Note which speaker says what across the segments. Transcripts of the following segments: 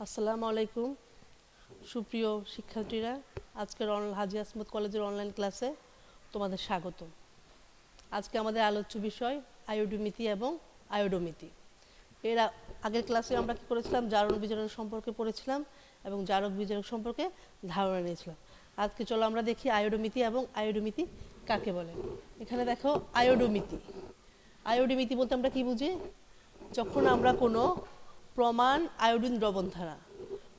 Speaker 1: আসসালামু আলাইকুম সুপ্রিয় শিক্ষার্থীরা, আজকের হাজী আসমত কলেজের অনলাইন ক্লাসে তোমাদের স্বাগত। আজকে আমাদের আলোচ্য বিষয় আয়োডোমিতি এবং আয়োডোমিতি। এর আগের ক্লাসে আমরা কি করেছিলাম, জারণ বিজারণ সম্পর্কে পড়েছিলাম এবং জারক বিজারক সম্পর্কে ধারণা নিয়েছিলাম। আজকে চলো আমরা দেখি আয়োডোমিতি এবং আয়োডোমিতি কাকে বলে। এখানে দেখো আয়োডোমিতি। আয়োডোমিতি বলতে আমরা কি বুঝি? যখন আমরা কোনো প্রমাণ আয়োডিন দ্রবণ ধারা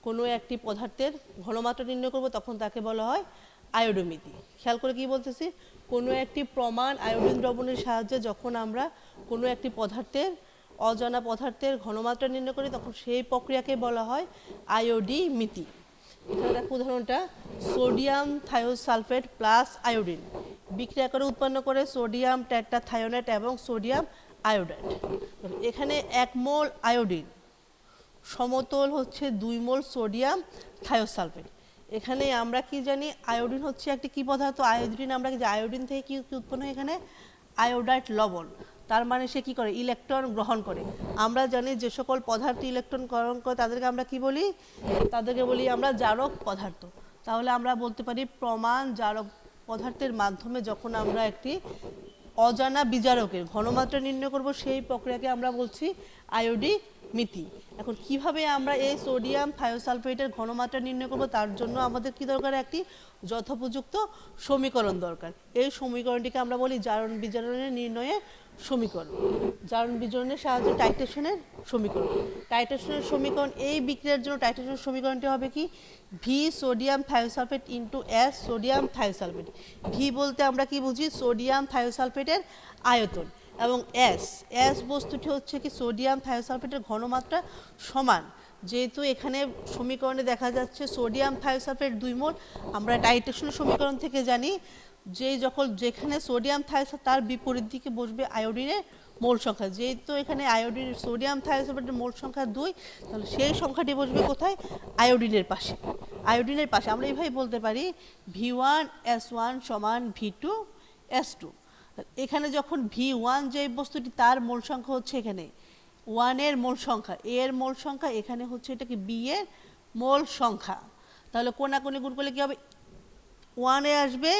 Speaker 1: কোনো একটি পদার্থের ঘনমাত্রা নির্ণয় করব তখন তাকে বলা হয় আয়োডোমিতি। খেয়াল করে কি বলতেছি, কোনো একটি প্রমাণ আয়োডিন দ্রবণের সাহায্যে যখন আমরা কোনো একটি পদার্থের অজানা পদার্থের ঘনমাত্রা নির্ণয় করি তখন সেই প্রক্রিয়াকে বলা হয় আয়োডিমিতি। এখানে দেখো উদাহরণটা, সোডিয়াম থায়োসালফেট প্লাস আয়োডিন বিক্রিয়া করে উৎপন্ন করে সোডিয়াম টেট্রাথায়োনেট এবং সোডিয়াম আয়োডাইড। এখানে 1 মোল আয়োডিন সমতল হচ্ছে 2 মোল সোডিয়াম থায়োসালফেট। এখানে আমরা কি জানি, আয়োডিন হচ্ছে একটি কি পদার্থ? আয়োডিন আমরা কি আয়োডিন থেকে কি উৎপন্ন হয়? এখানে আয়োডাইড লবণ। তার মানে সে কি করে? ইলেকট্রন গ্রহণ করে। আমরা জানি যে সকল পদার্থ ইলেকট্রন গ্রহণ করে তাদেরকে আমরা কি বলি? তাদেরকে বলি আমরা জারক পদার্থ। তাহলে আমরা বলতে পারি প্রমাণ জারক পদার্থের মাধ্যমে যখন আমরা একটি অজানা বিজারকের ঘনমাত্রা নির্ণয় করব সেই প্রক্রিয়াকে আমরা বলছি আয়োডিমিতি। এখন কিভাবে আমরা এই সোডিয়াম থায়োসালফেটের ঘনমাত্রা নির্ণয় করব, তার জন্য আমাদের কি দরকার? একটি যথোপযুক্ত সমীকরণ দরকার। এই সমীকরণটিকে আমরা বলি জারণ বিজারণের নির্ণয়ের সমীকরণ। জারণ বিজারণের সাহায্যে টাইট্রেশনের সমীকরণ। টাইট্রেশনের সমীকরণ, এই বিক্রিয়ার জন্য টাইট্রেশনের সমীকরণটি হবে কি? V sodium thiosulphate into S sodium thiosulphate. V বলতে আমরা কি বুঝি? সোডিয়াম থায়োসালফেটের আয়তন, এবং এস বস্তুটি হচ্ছে কি সোডিয়াম থায়োসালফেটের ঘনমাত্রা সমান। যেহেতু এখানে সমীকরণে দেখা যাচ্ছে সোডিয়াম থায়োসালফেট 2 মোল, আমরা টাইট্রেশনের সমীকরণ থেকে জানি যে যেখানে সোডিয়াম থায়োসালফেট তার বিপরীত দিকে বসবে আয়োডিনের মোল সংখ্যা। যেহেতু এখানে সোডিয়াম থায়োসালফেটের মোল সংখ্যা 2, তাহলে সেই সংখ্যাটি বসবে কোথায়? আয়োডিনের পাশে। আয়োডিনের পাশে আমরা এইভাবে বলতে পারি V1S1 সমান V2 S2। এখানে যখন V1 যে বস্তুটি তার মোল সংখ্যা হচ্ছে এখানে 1 এর মোল সংখ্যা, A এর মোল সংখ্যা, এখানে হচ্ছে এটা কি B এর মোল সংখ্যা। তাহলে কোনাকুনি গুণ করলে কি হবে? 1 এ আসবে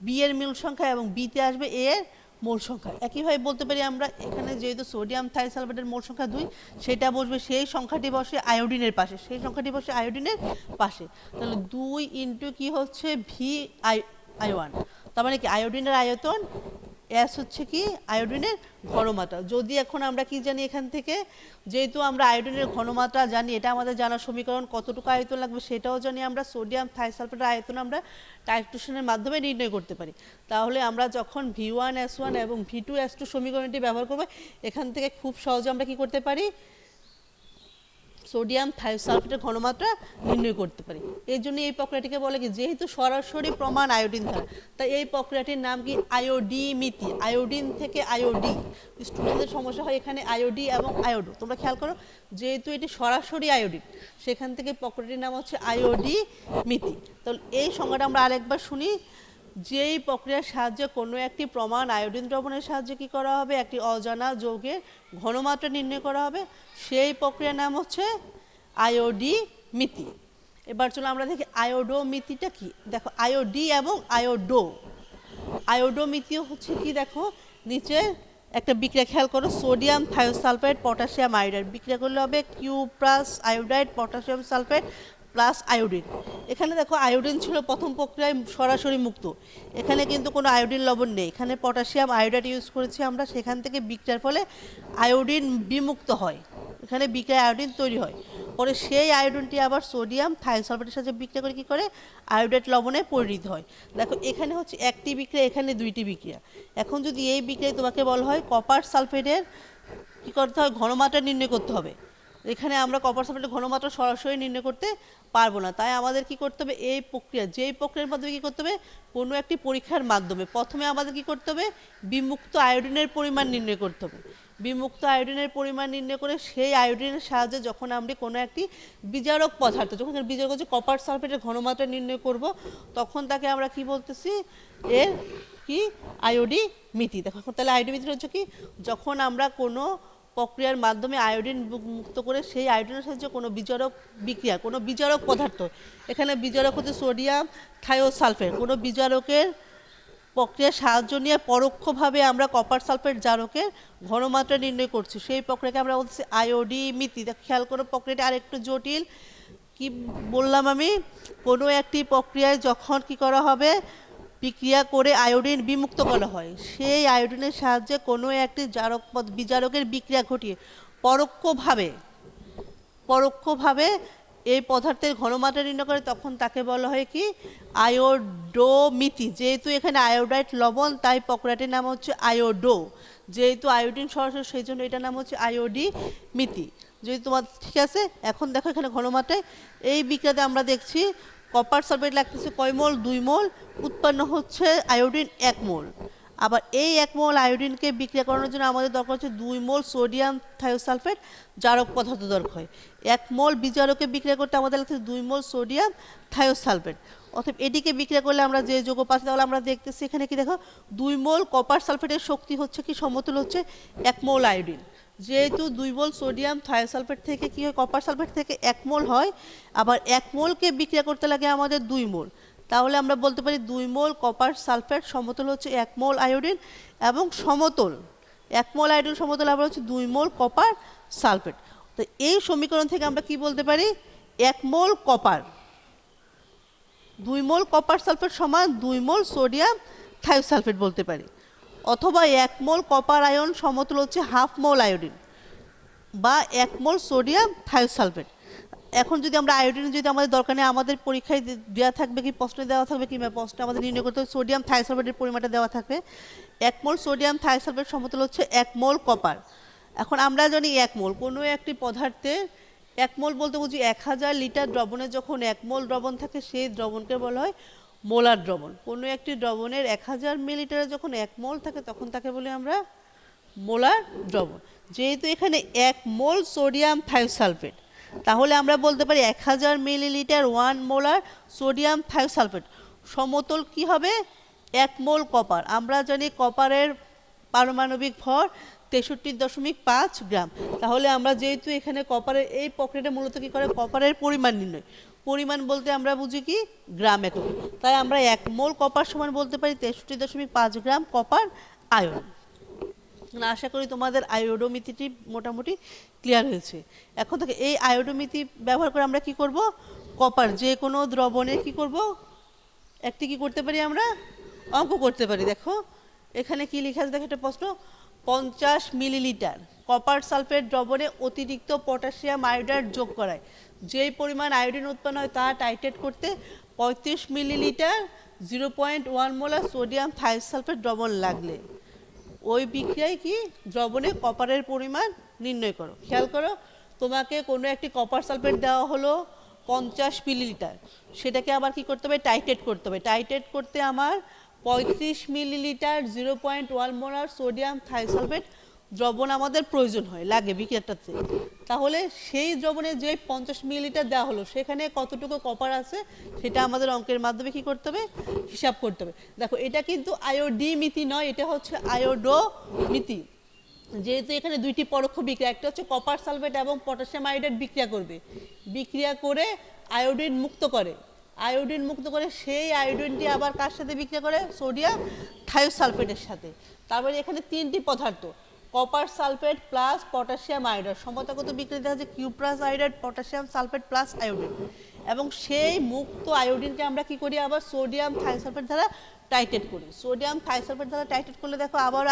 Speaker 1: B এর মোল সংখ্যা এবং B তে আসবে A এর মোল সংখ্যা। একইভাবে বলতে পারি আমরা এখানে যেহেতু সোডিয়াম থায়োসালফেটের মোল সংখ্যা 2, সেটা বসবে, সেই সংখ্যাটি বসে আয়োডিনের পাশে, সেই সংখ্যাটি বসে আয়োডিনের পাশে। তাহলে 2 ইন্টু কি হচ্ছে VI1, তার মানে কি আয়োডিনের আয়তন, এস হচ্ছে কি আয়োডিনের ঘনমাত্রা। যদি এখন আমরা কি জানি এখান থেকে, যেহেতু আমরা আয়োডিনের ঘনমাত্রা জানি, এটা আমাদের জানা সমীকরণ, কতটুকু আয়তন লাগবে সেটাও জানি আমরা। সোডিয়াম থায়োসালফেটের আয়তন আমরা টাইট্রেশনের মাধ্যমে নির্ণয় করতে পারি। তাহলে আমরা যখন V1S1 এবং V2S2 সমীকরণটি ব্যবহার করব, এখান থেকে খুব সহজে আমরা কি করতে পারি? সোডিয়াম থায়োসালফেটের ঘনমাত্রা নির্ণয় করতে পারি। এই জন্য এই প্রক্রিয়াটিকে বলে কি, যেহেতু সরাসরি প্রমাণ আয়োডিন ধারা, তাই এই প্রক্রিয়াটির নাম কি? আয়োডিমিতি। আয়োডিন থেকে আয়োডি। স্টুডেন্টদের সমস্যা হয় এখানে আয়োডি এবং আয়োডো। তোমরা খেয়াল করো, যেহেতু এটি সরাসরি আয়োডিন, সেখান থেকে প্রক্রিয়াটির নাম হচ্ছে আয়োডিমিতি। তাহলে এই সংজ্ঞাটা আমরা আরেকবার শুনি। যেই প্রক্রিয়ার সাহায্যে কোনো একটি প্রমাণ আয়োডিন দ্রবণের সাহায্যে কি করা হবে? একটি অজানা যৌগের ঘনমাত্রা নির্ণয় করা হবে, সেই প্রক্রিয়ার নাম হচ্ছে আয়োডিমিতি। এবার চলো আমরা দেখি আয়োডোমিতিটা কি। দেখো আয়োডি এবং আয়োডো। আয়োডোমিতিও হচ্ছে কি, দেখো নিচে একটা বিক্রিয়া খেয়াল করো, সোডিয়াম থায়োসালফেট পটাশিয়াম আয়োডাইড বিক্রিয়া করলে হবে Q plus iodide potassium sulphate plus iodine. এখানে দেখো আয়োডিন ছিল প্রথম প্রক্রিয়ায় সরাসরি মুক্ত, এখানে কিন্তু কোনো আয়োডিন লবণ নেই, এখানে পটাশিয়াম আয়োডাইড ইউজ করেছি আমরা, সেখান থেকে বিক্রিয়ার ফলে আয়োডিন বিমুক্ত হয়, এখানে বিক্রিয়ায় আয়োডিন তৈরি হয়। পরে সেই আয়োডিনটি আবার সোডিয়াম থায়োসালফেটের সাথে বিক্রিয়া করে কি করে? আয়োডাইড লবণে পরিণত হয়। দেখো এখানে হচ্ছে একটি বিক্রিয়া, এখানে 2টি বিক্রিয়া। এখন যদি এই বিক্রিয়ায় তোমাকে বলা হয় কপার সালফেটের কী করতে হয়? ঘনমাত্রা নির্ণয় করতে হবে। এখানে আমরা কপার সালফেটের ঘনমাত্রা সরাসরি নির্ণয় করতে পারবো না, তাই আমাদের কি করতে হবে? এই প্রক্রিয়া, যেই প্রক্রিয়ার মাধ্যমে কি করতে হবে? কোনো একটি পরীক্ষার মাধ্যমে প্রথমে আমাদের কি করতে হবে? বিমুক্ত আয়োডিনের পরিমাণ নির্ণয় করতে হবে। বিমুক্ত আয়োডিনের পরিমাণ নির্ণয় করে সেই আয়োডিনের সাহায্যে যখন আমরা কোনো একটি বিজারক পদার্থ, যখন বিজারক হচ্ছে কপার সালফেটের ঘনমাত্রা নির্ণয় করব, তখন তাকে আমরা কি বলতেছি? এর কি আয়োডিমিতি। দেখো তাহলে আয়োডিমিতি হচ্ছে কি, যখন আমরা কোনো প্রক্রিয়ার মাধ্যমে আয়োডিন মুক্ত করে সেই আয়োডিনের সাহায্যে কোনো বিজারক বিক্রিয়া, কোনো বিজারক পদার্থ, এখানে বিজারক হচ্ছে সোডিয়াম থায়োসালফেট, কোনো বিজারকের প্রক্রিয়ার সাহায্য নিয়ে পরোক্ষভাবে আমরা কপার সালফেট জারকের ঘনমাত্রা নির্ণয় করছি, সেই প্রক্রিয়াকে আমরা বলছি আয়োডিমিতি। খেয়াল করো প্রক্রিয়াটা আর একটু জটিল। কি বললাম আমি, কোনো একটি প্রক্রিয়ায় যখন কি করা হবে, বিক্রিয়া করে আয়োডিন বিমুক্ত করা হয়, সেই আয়োডিনের সাহায্যে কোনো একটি জারক বিজারকের বিক্রিয়া ঘটিয়ে পরোক্ষভাবে এই পদার্থের ঘনমাত্রা নির্ণয় করে, তখন তাকে বলা হয় কি আয়োডোমিতি। যেহেতু এখানে আয়োডাইড লবণ, তাই প্রক্রিয়াটির নাম হচ্ছে আয়োডো। যেহেতু আয়োডিন সরাসরি, সেই জন্য এটার নাম হচ্ছে আয়োডিমিতি। যদি তোমার ঠিক আছে, এখন দেখো এখানে ঘনমাত্রায় এই বিক্রিয়াতে আমরা দেখছি কপার সালফেট লাগতেছে কয় মোল, 2 মোল, উৎপন্ন হচ্ছে আয়োডিন 1 মোল। আবার এই 1 মোল আয়োডিনকে বিক্রিয়া করানোর জন্য আমাদের দরকার হচ্ছে 2 মোল সোডিয়াম থায়োসালফেট জারক পদার্থ দরকার হয়। 1 মোল বিজারকে বিক্রিয়া করতে আমাদের লাগছে 2 মোল সোডিয়াম থায়োসালফেট। অর্থাৎ এটিকে বিক্রিয়া করলে আমরা যে যৌগ পাচ্ছি, তাহলে আমরা দেখতেছি এখানে কি দেখো 2 মোল কপার সালফেটের শক্তি হচ্ছে কি সমতুল হচ্ছে 1 মোল আয়োডিন। যেহেতু 2 মোল সোডিয়াম থায়োসালফেট থেকে কি হয়, কপার সালফেট থেকে 1 মোল হয়, আবার 1 মোলকে বিক্রিয়া করতে লাগে আমাদের 2 মোল, তাহলে আমরা বলতে পারি 2 মোল কপার সালফেট সমতুল হচ্ছে 1 মোল আয়োডিন, এবং সমতল 1 মোল আয়োডিন সমতল আবার হচ্ছে 2 মোল কপার সালফেট। তো এই সমীকরণ থেকে আমরা কি বলতে পারি, 1 মোল কপার 2 মোল কপার সালফেট সমান 2 মোল সোডিয়াম থায়োসালফেট বলতে পারি, অথবা 1 মোল কপার আয়ন সমতুল হচ্ছে হাফ মোল আয়োডিন বা 1 মোল সোডিয়াম থায়োসালফেট। এখন যদি আমরা আয়োডিন যদি আমাদের দরকার নেই, আমাদের পরীক্ষায় দেওয়া থাকবে কি, প্রশ্নে দেওয়া থাকবে কিংবা প্রশ্নে আমাদের নির্ণয় করতে হবে, সোডিয়াম থায়োসালফেটের পরিমাণটা দেওয়া থাকবে। 1 মোল সোডিয়াম থায়োসালফেট সমতুল হচ্ছে 1 মোল কপার। এখন আমরা জানি 1 মোল কোনো একটি পদার্থে 1 মোল বলতে বুঝি 1000 লিটার দ্রবণে যখন 1 মোল দ্রবণ থাকে, সেই দ্রবণকে বলা হয় মোলার দ্রবণ। কোনো একটি দ্রবণের 1000 মিলিলিটারে যখন 1 মোল থাকে, তখন তাকে বলি আমরা মোলার দ্রবণ। যেহেতু এখানে 1 মোল সোডিয়াম থায়োসালফেট, তাহলে আমরা বলতে পারি 1000 মিলিলিটার 1 মোলার সোডিয়াম থায়োসালফেট সমতল কি হবে 1 মোল কপার। আমরা জানি কপারের পারমাণবিক ভর 63.5 গ্রাম। তাহলে আমরা যেহেতু এখানে কপারের এই প্রক্রিয়াটা মূলত কি করে, কপারের পরিমাণ নির্ণয়, পরিমাণ বলতে আমরা বুঝি কি গ্রাম একক, তাই আমরা 1 মোল কপার সমান বলতে পারি 63.5 গ্রাম কপার আয়ন। আশা করি তোমাদের আয়োডোমিতিটি মোটামুটি ক্লিয়ার হয়েছে। এখন থেকে এই আয়োডোমিতি ব্যবহার করে আমরা কি করব, কপার যে কোনো দ্রবণে কি করব, একটি কি করতে পারি, আমরা অঙ্ক করতে পারি। দেখো এখানে কি লেখা আছে, দেখো একটা প্রশ্ন, 50 মিলিলিটার কপার সালফেট দ্রবণে অতিরিক্ত পটাশিয়াম আয়োডাইড যোগ করায় যেই পরিমাণ আয়োডিন উৎপন্ন হয় তা টাইট্রেট করতে 35 মিলিলিটার 0.1 মোলার সোডিয়াম থায়োসালফেট দ্রবণ লাগলে ওই বিক্রিয়ায় কি দ্রবণে কপারের পরিমাণ নির্ণয় করো। খেয়াল করো, তোমাকে কোনো একটি কপার সালফেট দেওয়া হলো 50 মিলিলিটার, সেটাকে আবার কি করতে হবে, টাইট্রেট করতে হবে। টাইট্রেট করতে আমার 35 মিলিলিটার 0.1 মোলার সোডিয়াম থায়োসালফেট দ্রবণ আমাদের প্রয়োজন হয়, লাগে বিক্রিয়াটাতে। তাহলে সেই দ্রবণে যে 50 মিলিলিটার দেওয়া হলো, সেখানে কতটুকু কপার আছে সেটা আমাদের অঙ্কের মাধ্যমে কি করতে হবে, হিসাব করতে হবে। দেখো এটা কিন্তু আয়োডিমিতি নয়, এটা হচ্ছে আয়োডোমিতি। যেহেতু এখানে দুইটি পরোক্ষ বিক্রিয়া, একটা হচ্ছে কপার সালফেট এবং পটাশিয়াম আয়োডাইড বিক্রিয়া করবে, বিক্রিয়া করে আয়োডিন মুক্ত করে, আয়োডিন মুক্ত করে সেই আয়োডিনটি আবার কার সাথে বিক্রিয়া করে, সোডিয়াম থায়োসালফেটের সাথে। তারপরে এখানে 3টি পদার্থ, copper sulphate plus potassium iodide, সমতাগত বিক্রিয়া দেখা যাচ্ছে cuprous iodide potassium sulphate plus iodine, এবং সেই মুক্ত আয়োডিনকে আমরা কি করি, আবার সোডিয়াম থায়োসালফেট দ্বারা টাইট্রেট করি। সোডিয়াম থায়োসালফেট দ্বারা টাইট্রেট করলে দেখো আবার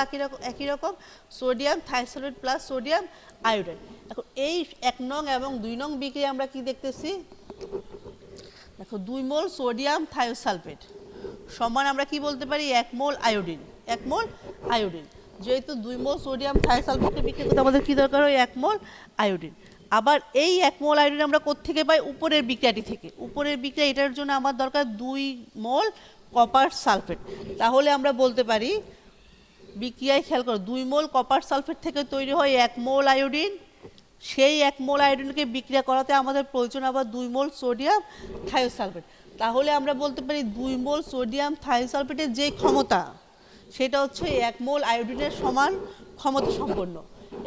Speaker 1: একই রকম sodium thiosulphate plus sodium iodide. এখন এই 1 নং এবং 2 নং বিক্রিয়া আমরা কি দেখতেছি, দেখো 2 মোল সোডিয়াম থায়োসালফেট সমান আমরা কি বলতে পারি 1 মোল আয়োডিন, 1 মোল আয়োডিন। যেহেতু 2 মোল সোডিয়াম থায়োসালফেটকে বিক্রিয়া করতে আমাদের কি দরকার হয়, 1 মোল আয়োডিন। আবার এই 1 মোল আয়োডিন আমরা কোত্থেকে পাই, উপরের বিক্রিয়াটি থেকে। উপরের বিক্রিয়া, এটার জন্য আমার দরকার 2 মোল কপার সালফেট। তাহলে আমরা বলতে পারি বিক্রিয়ায় খেয়াল করো, 2 মোল কপার সালফেট থেকে তৈরি হয় 1 মোল আয়োডিন, সেই 1 মোল আয়োডিনকে বিক্রিয়া করাতে আমাদের প্রয়োজন আবার 2 মোল সোডিয়াম থায়োসালফেট। তাহলে আমরা বলতে পারি 2 মোল সোডিয়াম থায়োসালফেটের যে ক্ষমতা, সেটা হচ্ছে 1 মোল আয়োডিনের সমান ক্ষমতা সম্পন্ন।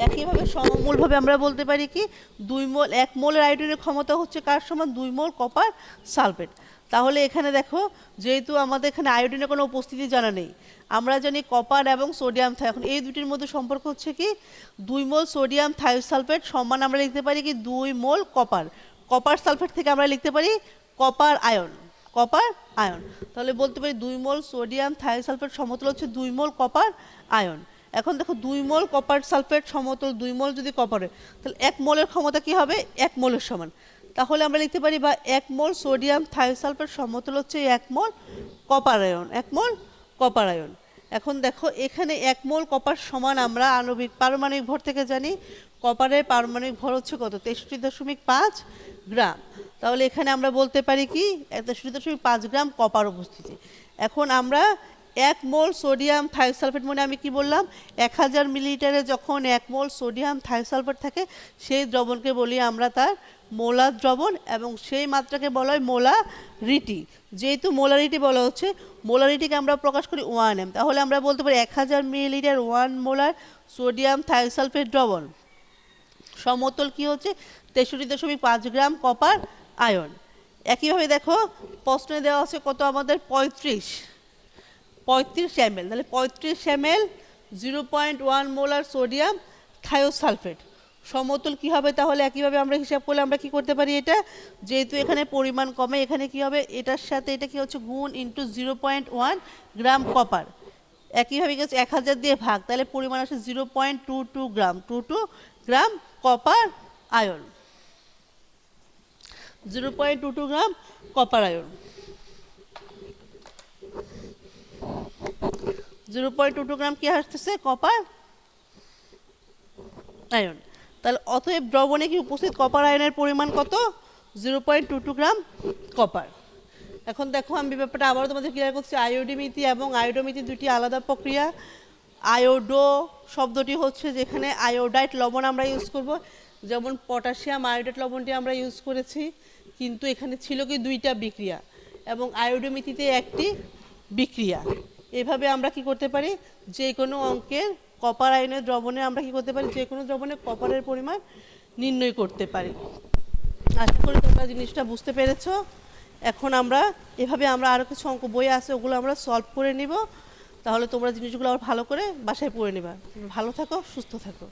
Speaker 1: একইভাবে সমমূলভাবে আমরা বলতে পারি কি 2 মোল 1 মোলের আয়োডিনের ক্ষমতা হচ্ছে কার সমান 2 মোল কপার সালফেট। তাহলে এখানে দেখো যেহেতু আমাদের এখানে আয়োডিনের কোনো উপস্থিতি জানা নেই, আমরা জানি কপার এবং সোডিয়াম এখন এই দুটির মধ্যে সম্পর্ক হচ্ছে কি 2 মোল সোডিয়াম থায়োসালফেট সমান আমরা লিখতে পারি কি 2 মোল কপার। কপার সালফেট থেকে আমরা লিখতে পারি কপার আয়ন, কপার আয়ন। তাহলে বলতে পারি 2 মোল সোডিয়াম থায়োসালফেট সমতুল্য হচ্ছে 2 মোল কপার আয়ন। এখন দেখো 2 মোল কপার সালফেট সমতুল 2 মোল যদি কপারে, তাহলে 1 মোলের ক্ষমতা কি হবে 1 মোলের সমান। তাহলে আমরা লিখতে পারি বা 1 মোল সোডিয়াম থায়োসালফেট সমতুল হচ্ছে 1 মোল কপার আয়ন, 1 মোল কপার আয়ন। এখন দেখো এখানে 1 মোল কপার সমান আমরা আণবিক পারমাণবিক ভর থেকে জানি কপারের পারমাণবিক ভর হচ্ছে কত 63.5 গ্রাম। তাহলে এখানে আমরা বলতে পারি কি 63.5 গ্রাম কপার উপস্থিতি। এখন আমরা 1 মোল সোডিয়াম থায়োসালফেট মানে আমি কি বললাম 1000 মিলিলিটারে যখন 1 মোল সোডিয়াম থায়োসালফেট থাকে সেই দ্রবণকে বলি আমরা তার মোলার দ্রবণ এবং সেই মাত্রাকে বলা হয় মোলারিটি। যেহেতু মোলারিটি বলা হচ্ছে মোলারিটিকে আমরা প্রকাশ করি 1m, তাহলে আমরা বলতে পারি 1000 মিলিলিটার 1 মোলার সোডিয়াম থায়োসালফেট দ্রবণ সমতল কি হচ্ছে 63.5 গ্রাম কপার আয়ন। একইভাবে দেখো প্রশ্নে দেওয়া আছে কত আমাদের 35 ml, তাহলে 35 ml 0.1 মোলার সোডিয়াম থায়োসালফেট সমতুল কি হবে। তাহলে একইভাবে আমরা হিসাব করলে আমরা কি করতে পারি এটা যেহেতু এখানে পরিমাণ কমে এখানে কি হবে এটার সাথে এটা কি হচ্ছে গুণ ইন্টু 0.1 গ্রাম কপার। একইভাবে গেছে 1000 দিয়ে ভাগ, তাহলে পরিমাণ আসে 0.22 গ্রাম 22 গ্রাম কপার আয়ন, 0.22 গ্রাম কপার আয়ন, 0.22 গ্রাম কি আসতেছে কপার আয়ন। তাহলে অতএব দ্রবণে কি উপস্থিত কপার আয়নের পরিমাণ কত 0.22 গ্রাম কপার। এখন দেখো আমি ব্যাপারটা আবারও তোমাদের ক্লিয়ার করছি আয়োডিমিতি এবং আয়োডোমিতি দুটি আলাদা প্রক্রিয়া। আয়োডো শব্দটি হচ্ছে যেখানে আয়োডাইট লবণ আমরা ইউজ করব, যেমন পটাশিয়াম আয়োডাইট লবণটি আমরা ইউজ করেছি কিন্তু এখানে ছিল কি দুইটা বিক্রিয়া এবং আয়োডোমিতিতে একটি বিক্রিয়া। এভাবে আমরা কি করতে পারি যে কোনো অঙ্কের কপার আয়নের দ্রবণে আমরা কি করতে পারি যে কোনো দ্রবণে কপারের পরিমাণ নির্ণয় করতে পারি। আশা করি তোমরা জিনিসটা বুঝতে পেরেছো। এখন আমরা এভাবে আমরা আরও কিছু অঙ্ক বই আছে ওগুলো আমরা সলভ করে নিব, তাহলে তোমরা জিনিসগুলো আবার ভালো করে বাসায় পড়ে নেবা। ভালো থাকো, সুস্থ থাকো।